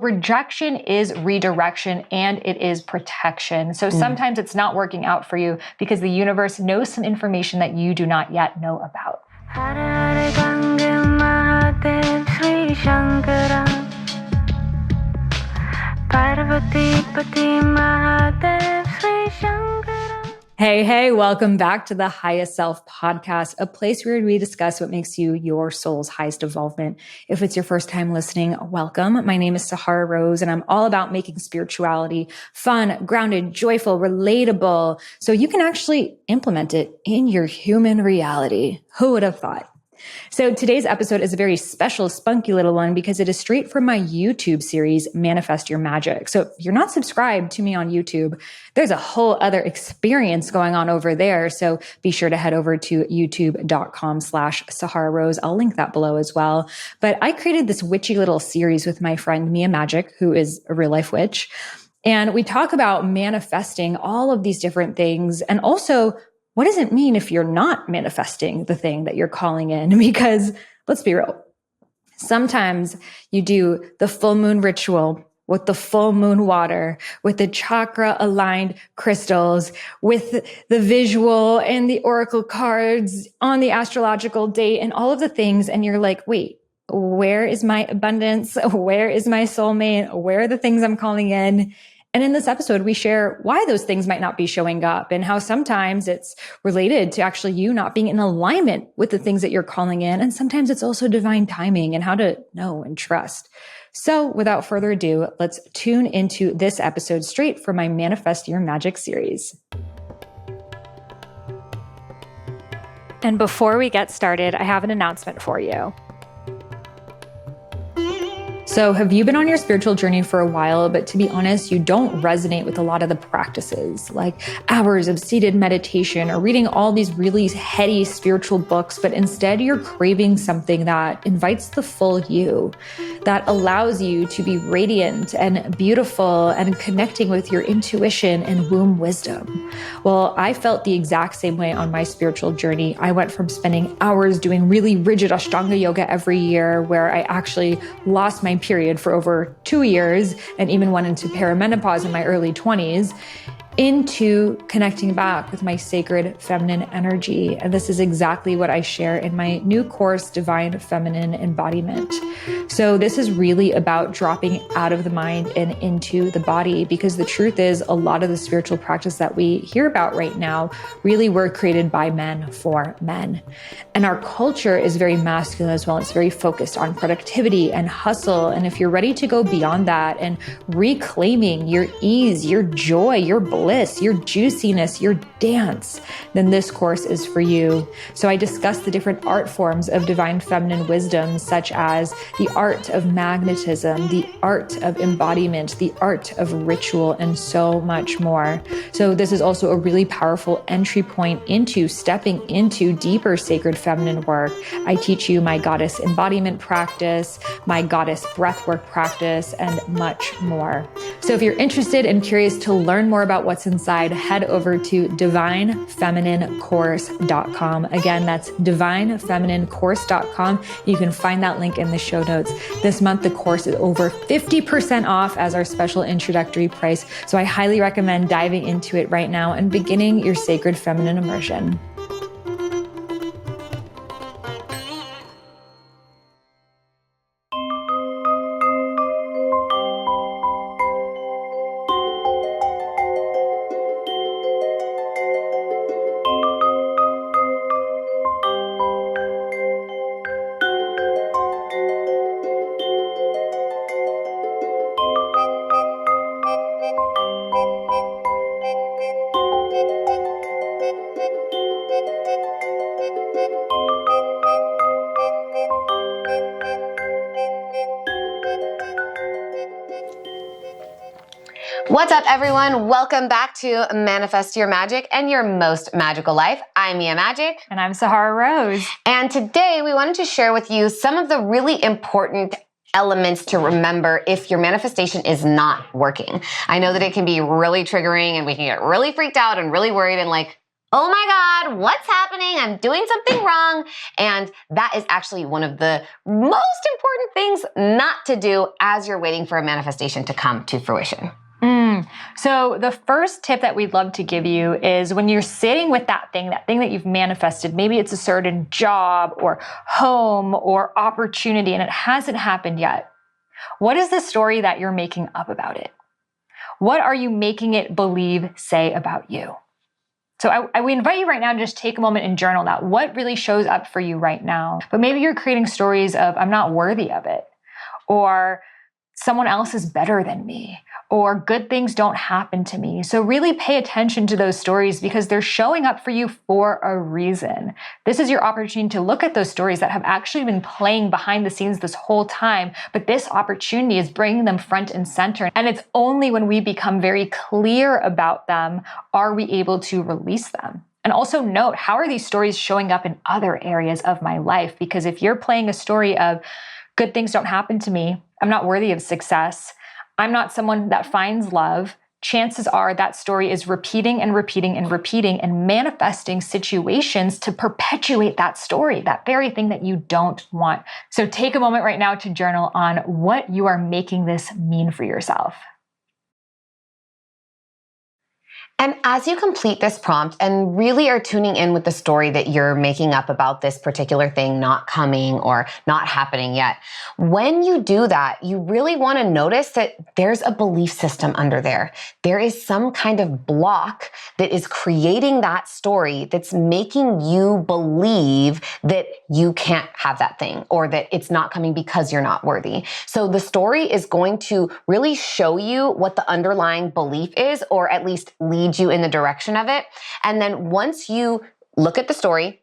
Rejection is redirection and it is protection. So sometimes it's not working out for you because the universe knows some information that you do not yet know about. Hey, welcome back to the Highest Self podcast, a place where we discuss what makes you your soul's highest evolvement. If it's your first time listening, welcome. My name is Sahara Rose, and I'm all about making spirituality fun, grounded, joyful, relatable, so you can actually implement it in your human reality. Who would have thought? So today's episode is a very special, spunky little one because it is straight from my YouTube series, Manifest Your Magic. So if you're not subscribed to me on YouTube, there's a whole other experience going on over there. So be sure to head over to youtube.com/Sahara Rose. I'll link that below as well. But I created this witchy little series with my friend Mia Magik, who is a real life witch. And we talk about manifesting all of these different things, and also what does it mean if you're not manifesting the thing that you're calling in? Because let's be real. Sometimes you do the full moon ritual with the full moon water, with the chakra aligned crystals, with the visual and the oracle cards on the astrological date and all of the things. And you're like, wait, where is my abundance? Where is my soulmate? Where are the things I'm calling in? And in this episode, we share why those things might not be showing up and how sometimes it's related to actually you not being in alignment with the things that you're calling in. And sometimes it's also divine timing and how to know and trust. So without further ado, let's tune into this episode straight from my Manifest Your Magic series. And before we get started, I have an announcement for you. So have you been on your spiritual journey for a while, but to be honest, you don't resonate with a lot of the practices, like hours of seated meditation or reading all these really heady spiritual books, but instead you're craving something that invites the full you, that allows you to be radiant and beautiful and connecting with your intuition and womb wisdom? Well, I felt the exact same way on my spiritual journey. I went from spending hours doing really rigid Ashtanga yoga every year, where I actually lost my period for over 2 years and even went into perimenopause in my early 20s, into connecting back with my sacred feminine energy. And this is exactly what I share in my new course, Divine Feminine Embodiment. So this is really about dropping out of the mind and into the body, because the truth is a lot of the spiritual practice that we hear about right now really were created by men for men. And our culture is very masculine as well. It's very focused on productivity and hustle. And if you're ready to go beyond that and reclaiming your ease, your joy, your bliss, your juiciness, your dance, then this course is for you. So I discuss the different art forms of divine feminine wisdom, such as the art of magnetism, the art of embodiment, the art of ritual, and so much more. So this is also a really powerful entry point into stepping into deeper sacred feminine work. I teach you my goddess embodiment practice, my goddess breathwork practice, and much more. So if you're interested and curious to learn more about what's inside, head over to divinefemininecourse.com. Again, that's divinefemininecourse.com. You can find that link in the show notes. This month, the course is over 50% off as our special introductory price. So I highly recommend diving into it right now and beginning your sacred feminine immersion. What's up, everyone? Welcome back to Manifest Your Magic and Your Most Magical Life. I'm Mia Magik. And I'm Sahara Rose. And today we wanted to share with you some of the really important elements to remember if your manifestation is not working. I know that it can be really triggering and we can get really freaked out and really worried and like, oh my God, what's happening? I'm doing something wrong. And that is actually one of the most important things not to do as you're waiting for a manifestation to come to fruition. So the first tip that we'd love to give you is when you're sitting with that thing that you've manifested, maybe it's a certain job or home or opportunity and it hasn't happened yet. What is the story that you're making up about it? What are you making it believe, say about you? So we invite you right now to just take a moment and journal that. What really shows up for you right now? But maybe you're creating stories of, I'm not worthy of it, or someone else is better than me, or good things don't happen to me. So really pay attention to those stories because they're showing up for you for a reason. This is your opportunity to look at those stories that have actually been playing behind the scenes this whole time, but this opportunity is bringing them front and center. And it's only when we become very clear about them are we able to release them. And also note, how are these stories showing up in other areas of my life? Because if you're playing a story of good things don't happen to me, I'm not worthy of success, I'm not someone that finds love, chances are that story is repeating and repeating and repeating and manifesting situations to perpetuate that story, that very thing that you don't want. So take a moment right now to journal on what you are making this mean for yourself. And as you complete this prompt and really are tuning in with the story that you're making up about this particular thing not coming or not happening yet, when you do that, you really want to notice that there's a belief system under there. There is some kind of block that is creating that story that's making you believe that you can't have that thing or that it's not coming because you're not worthy. So the story is going to really show you what the underlying belief is, or at least lead you in the direction of it. And then once you look at the story,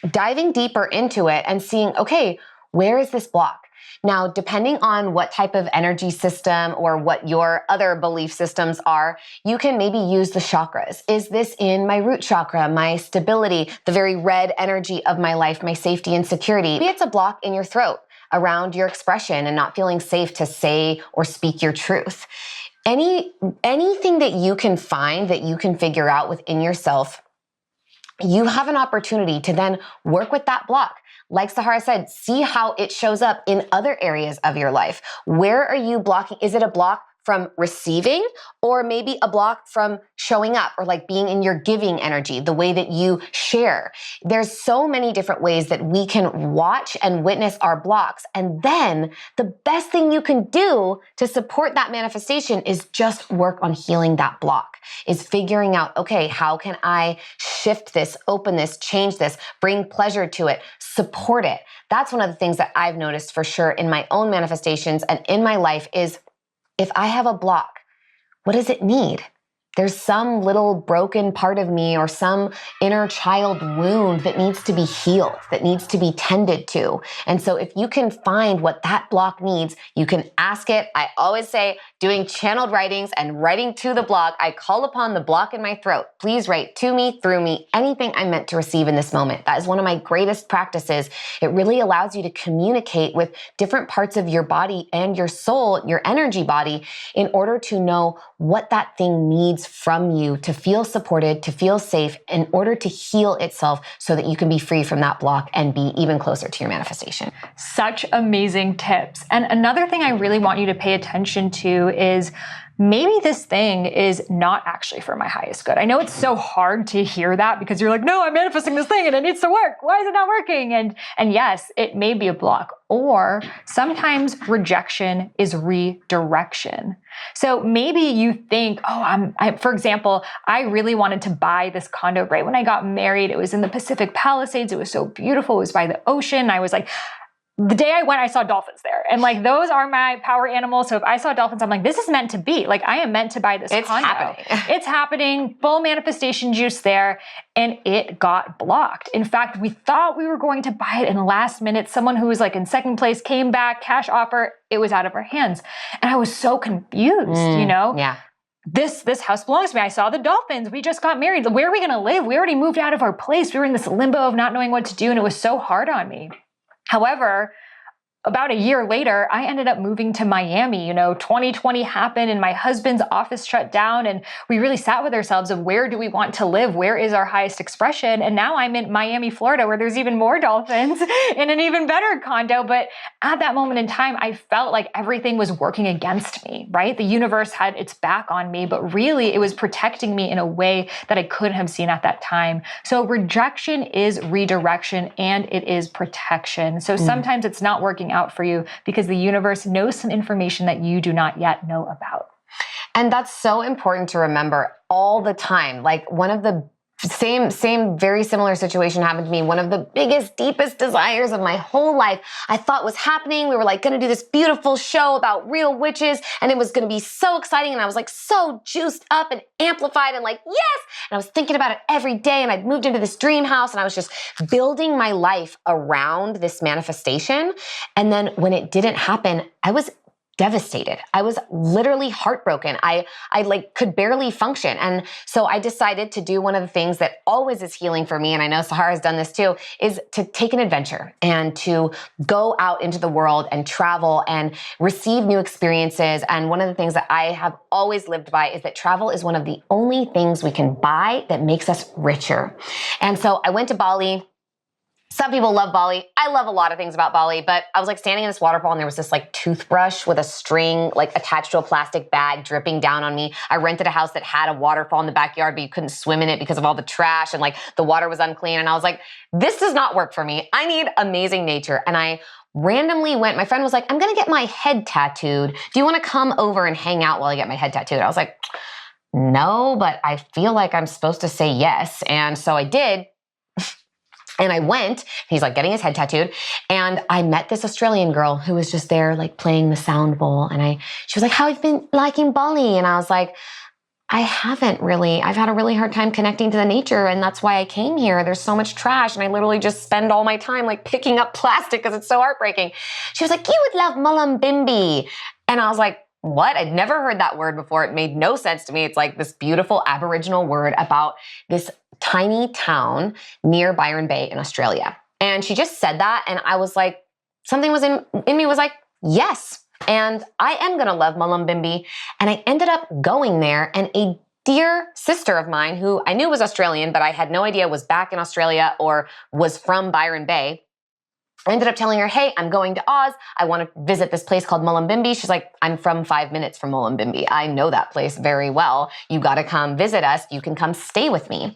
diving deeper into it and seeing, okay, where is this block? Now, depending on what type of energy system or what your other belief systems are, you can maybe use the chakras. Is this in my root chakra, my stability, the very red energy of my life, my safety and security? Maybe it's a block in your throat around your expression and not feeling safe to say or speak your truth. Anything that you can find, that you can figure out within yourself, you have an opportunity to then work with that block. Like Sahara said, see how it shows up in other areas of your life. Where are you blocking? Is it a block from receiving, or maybe a block from showing up, or like being in your giving energy, the way that you share? There's so many different ways that we can watch and witness our blocks. And then the best thing you can do to support that manifestation is just work on healing that block, is figuring out, okay, how can I shift this, open this, change this, bring pleasure to it, support it? That's one of the things that I've noticed for sure in my own manifestations and in my life is, if I have a block, what does it need? There's some little broken part of me or some inner child wound that needs to be healed, that needs to be tended to. And so if you can find what that block needs, you can ask it. I always say, doing channeled writings and writing to the block, I call upon the block in my throat. Please write to me, through me, anything I'm meant to receive in this moment. That is one of my greatest practices. It really allows you to communicate with different parts of your body and your soul, your energy body, in order to know what that thing needs from you to feel supported, to feel safe, in order to heal itself so that you can be free from that block and be even closer to your manifestation. Such amazing tips. And another thing I really want you to pay attention to is maybe this thing is not actually for my highest good. I know it's so hard to hear that because you're like, no, I'm manifesting this thing and it needs to work. Why is it not working? And yes, it may be a block. Or sometimes rejection is redirection. So maybe you think, for example, I really wanted to buy this condo right when I got married. It was in the Pacific Palisades. It was so beautiful. It was by the ocean. I was like, the day I went, I saw dolphins there. And like, those are my power animals. So if I saw dolphins, I'm like, this is meant to be. Like, I am meant to buy this condo. Happening. It's happening. Full manifestation juice there. And it got blocked. In fact, we thought we were going to buy it in the last minute. Someone who was like in second place came back, cash offer. It was out of our hands. And I was so confused, Yeah. This house belongs to me. I saw the dolphins. We just got married. Where are we going to live? We already moved out of our place. We were in this limbo of not knowing what to do. And it was so hard on me. However, about a year later, I ended up moving to Miami. 2020 happened and my husband's office shut down, and we really sat with ourselves of where do we want to live? Where is our highest expression? And now I'm in Miami, Florida, where there's even more dolphins in an even better condo. But at that moment in time, I felt like everything was working against me, right? The universe had its back on me, but really it was protecting me in a way that I couldn't have seen at that time. So rejection is redirection and it is protection. So sometimes it's not working out for you because the universe knows some information that you do not yet know about. And that's so important to remember all the time. Like one of the same, very similar situation happened to me. One of the biggest, deepest desires of my whole life, I thought was happening. We were like going to do this beautiful show about real witches and it was going to be so exciting. And I was like so juiced up and amplified and like, yes. And I was thinking about it every day and I'd moved into this dream house and I was just building my life around this manifestation. And then when it didn't happen, I was devastated. I was literally heartbroken. I like could barely function. And so I decided to do one of the things that always is healing for me. And I know Sahara's done this too, is to take an adventure and to go out into the world and travel and receive new experiences. And one of the things that I have always lived by is that travel is one of the only things we can buy that makes us richer. And so I went to Bali. Some people love Bali. I love a lot of things about Bali, but I was like standing in this waterfall and there was this like toothbrush with a string like attached to a plastic bag dripping down on me. I rented a house that had a waterfall in the backyard, but you couldn't swim in it because of all the trash and like the water was unclean. And I was like, this does not work for me. I need amazing nature. And I randomly went, my friend was like, I'm going to get my head tattooed. Do you want to come over and hang out while I get my head tattooed? I was like, no, but I feel like I'm supposed to say yes. And so I did. And I went, he's like getting his head tattooed. And I met this Australian girl who was just there like playing the sound bowl. And she was like, how have you been liking Bali? And I was like, I haven't really. I've had a really hard time connecting to the nature. And that's why I came here. There's so much trash. And I literally just spend all my time like picking up plastic because it's so heartbreaking. She was like, you would love Mullumbimby. And I was like, what? I'd never heard that word before. It made no sense to me. It's like this beautiful Aboriginal word about this tiny town near Byron Bay in Australia. And she just said that. And I was like, something was in me was like, yes. And I am going to love Mullumbimby. And I ended up going there. And a dear sister of mine who I knew was Australian, but I had no idea was back in Australia or was from Byron Bay, I ended up telling her, hey, I'm going to Oz. I want to visit this place called Mullumbimby. She's like, I'm from 5 minutes from Mullumbimby. I know that place very well. You got to come visit us. You can come stay with me.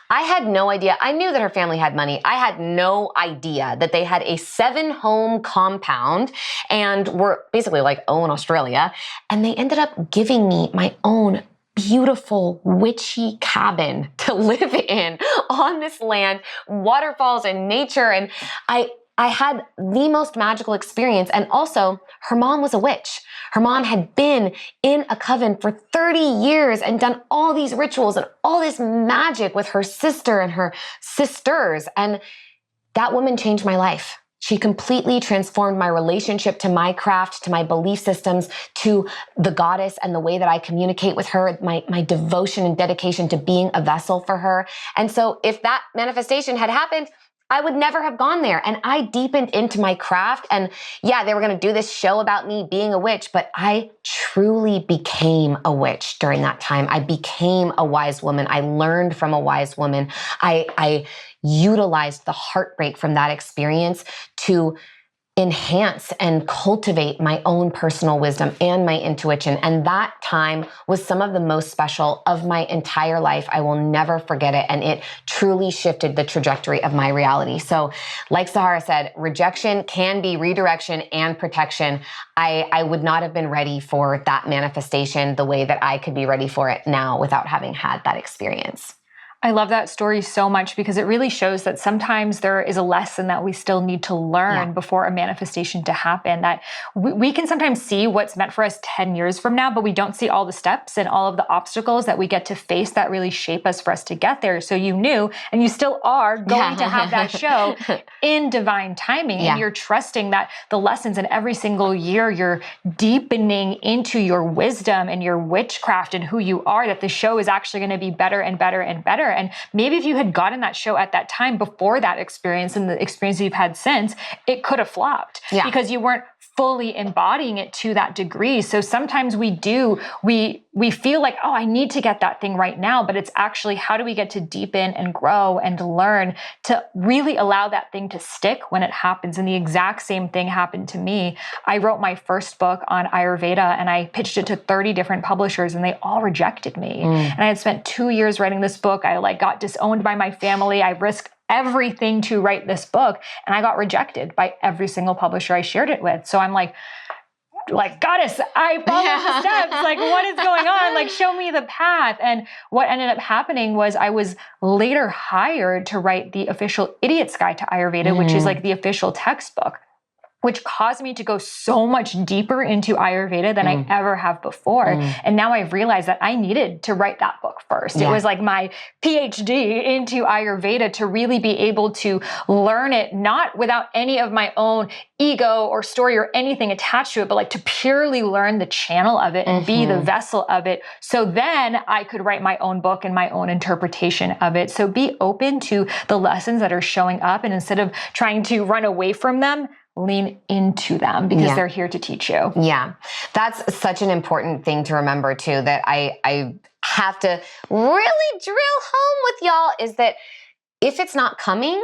I had no idea. I knew that her family had money. I had no idea that they had a 7-home compound and were basically like own Australia. And they ended up giving me my own beautiful witchy cabin to live in on this land, waterfalls and nature. And I had the most magical experience. And also, her mom was a witch. Her mom had been in a coven for 30 years and done all these rituals and all this magic with her sister and her sisters. And that woman changed my life. She completely transformed my relationship to my craft, to my belief systems, to the goddess and the way that I communicate with her, my devotion and dedication to being a vessel for her. And so if that manifestation had happened, I would never have gone there. And I deepened into my craft. And yeah, they were going to do this show about me being a witch, but I truly became a witch during that time. I became a wise woman. I learned from a wise woman. I utilized the heartbreak from that experience to enhance and cultivate my own personal wisdom and my intuition. And that time was some of the most special of my entire life. I will never forget it. And it truly shifted the trajectory of my reality. So like Sahara said, rejection can be redirection and protection. I would not have been ready for that manifestation the way that I could be ready for it now without having had that experience. I love that story so much because it really shows that sometimes there is a lesson that we still need to learn before a manifestation to happen. That we can sometimes see what's meant for us 10 years from now, but we don't see all the steps and all of the obstacles that we get to face that really shape us for us to get there. So you knew, and you still are going to have that show in divine timing. And you're trusting that the lessons in every single year, you're deepening into your wisdom and your witchcraft and who you are, that the show is actually going to be better and better and better. And maybe if you had gotten that show at that time before that experience and the experience you've had since, it could have flopped because you weren't fully embodying it to that degree. So sometimes we feel like, oh, I need to get that thing right now, but it's actually, how do we get to deepen and grow and learn to really allow that thing to stick when it happens? And the exact same thing happened to me. I wrote my first book on Ayurveda and I pitched it to 30 different publishers and they all rejected me. And I had spent 2 years writing this book. I got disowned by my family. I risked everything to write this book and I got rejected by every single publisher I shared it with. So I'm like, goddess, I followed the steps. What is going on? Show me the path. And what ended up happening was I was later hired to write the official Idiot's Guide to Ayurveda, which is the official textbook, which caused me to go so much deeper into Ayurveda than I ever have before. And now I've realized that I needed to write that book first. It was my PhD into Ayurveda to really be able to learn it, not without any of my own ego or story or anything attached to it, but to purely learn the channel of it and be the vessel of it. So then I could write my own book and my own interpretation of it. So be open to the lessons that are showing up. And instead of trying to run away from them, lean into them because they're here to teach you. Yeah. That's such an important thing to remember too, that I have to really drill home with y'all, is that if it's not coming,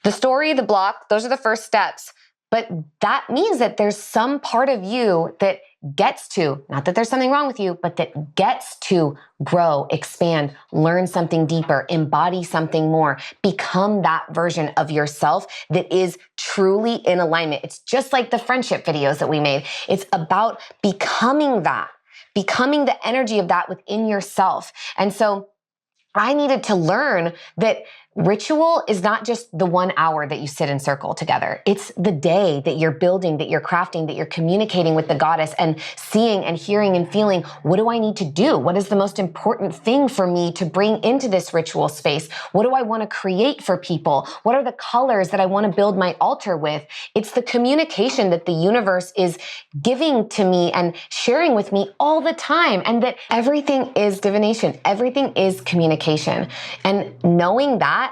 the story, the block, those are the first steps. But that means that there's some part of you that gets to, not that there's something wrong with you, but that gets to grow, expand, learn something deeper, embody something more, become that version of yourself that is truly in alignment. It's just like the friendship videos that we made. It's about becoming that, becoming the energy of that within yourself. And so I needed to learn that ritual is not just the 1 hour that you sit in circle together. It's the day that you're building, that you're crafting, that you're communicating with the goddess and seeing and hearing and feeling, what do I need to do? What is the most important thing for me to bring into this ritual space? What do I want to create for people? What are the colors that I want to build my altar with? It's the communication that the universe is giving to me and sharing with me all the time. And that everything is divination. Everything is communication. And knowing that,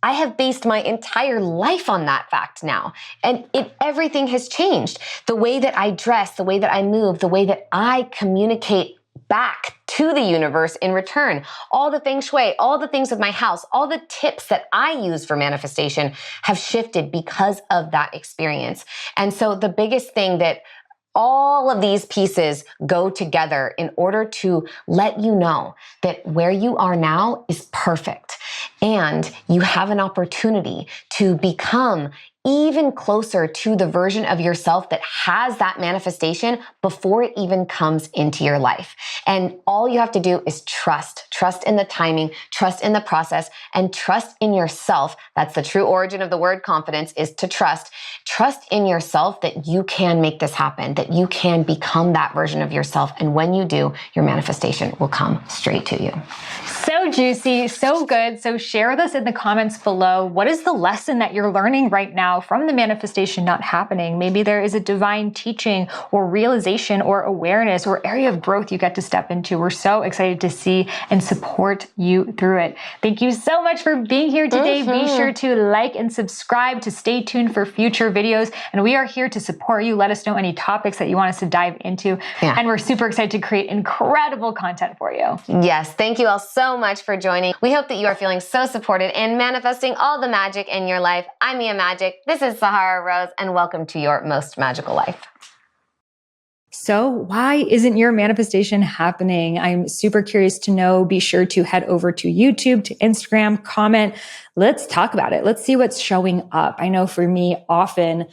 I have based my entire life on that fact now. And everything has changed. The way that I dress, the way that I move, the way that I communicate back to the universe in return. All the feng shui, all the things with my house, all the tips that I use for manifestation have shifted because of that experience. And so the biggest thing that all of these pieces go together in order to let you know that where you are now is perfect. And you have an opportunity to become even closer to the version of yourself that has that manifestation before it even comes into your life. And all you have to do is trust in the timing, trust in the process, and trust in yourself. That's the true origin of the word confidence, is to trust in yourself that you can make this happen, that you can become that version of yourself. And when you do, your manifestation will come straight to you. So juicy, so good. So share with us in the comments below, what is the lesson that you're learning right now from the manifestation not happening? Maybe there is a divine teaching or realization or awareness or area of growth you get to step into. We're so excited to see and support you through it. Thank you so much for being here today. Be sure to like and subscribe to stay tuned for future videos. And we are here to support you. Let us know any topics that you want us to dive into. And we're super excited to create incredible content for you. Yes, thank you all so much for joining. We hope that you are feeling so supported and manifesting all the magic in your life. I'm Mia Magik. This is Sahara Rose, and welcome to your most magical life. So why isn't your manifestation happening? I'm super curious to know. Be sure to head over to YouTube, to Instagram, comment. Let's talk about it. Let's see what's showing up. I know for me, often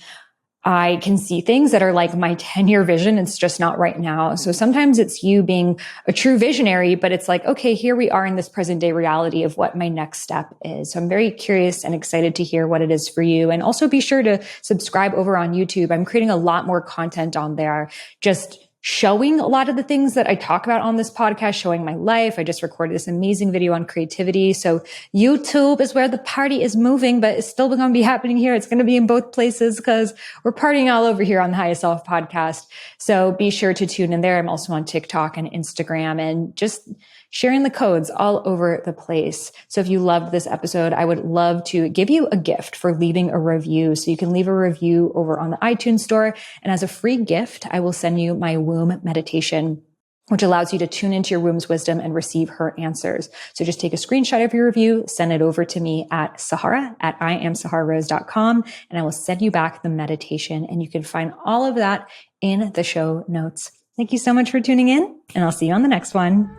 I can see things that are like my 10-year vision. It's just not right now. So sometimes it's you being a true visionary, but it's like, okay, here we are in this present day reality of what my next step is. So I'm very curious and excited to hear what it is for you. And also be sure to subscribe over on YouTube. I'm creating a lot more content on there, just showing a lot of the things that I talk about on this podcast, showing my life. I just recorded this amazing video on creativity. So YouTube is where the party is moving, but it's still going to be happening here. It's going to be in both places because we're partying all over here on the Highest Self podcast. So be sure to tune in there. I'm also on TikTok and Instagram and just sharing the codes all over the place. So if you loved this episode, I would love to give you a gift for leaving a review. So you can leave a review over on the iTunes store. And as a free gift, I will send you my womb meditation, which allows you to tune into your womb's wisdom and receive her answers. So just take a screenshot of your review, send it over to me at Sahara@IamSaharaRose.com, and I will send you back the meditation. And you can find all of that in the show notes. Thank you so much for tuning in, and I'll see you on the next one.